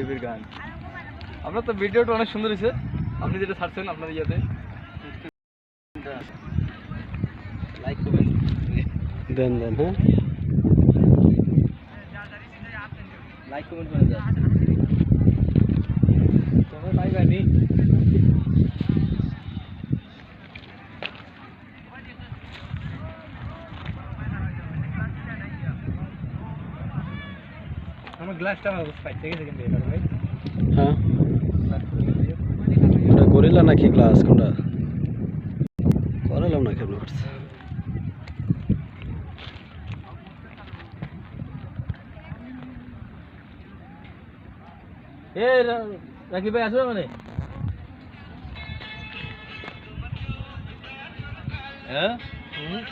টাইপের গান। আপনার তো ভিডিওটা অনেক সুন্দর হয়েছে, আপনি যেটা ছাড়ছেন আপনার ইয়াতে। লাইক করবেন, দেন দেন। হ্যাঁ, লাইক কমেন্ট করে দেন। তোমার ভাই ভাই আমার গ্লাসটা পাইছে গেছে কিন্তু এটা ভাই। হ্যাঁ, ওটা গরিলা নাকি গ্লাস কোনটা করালাম না কেন করছে? এ রাকিব ভাই আসবে মানে হ্যাঁ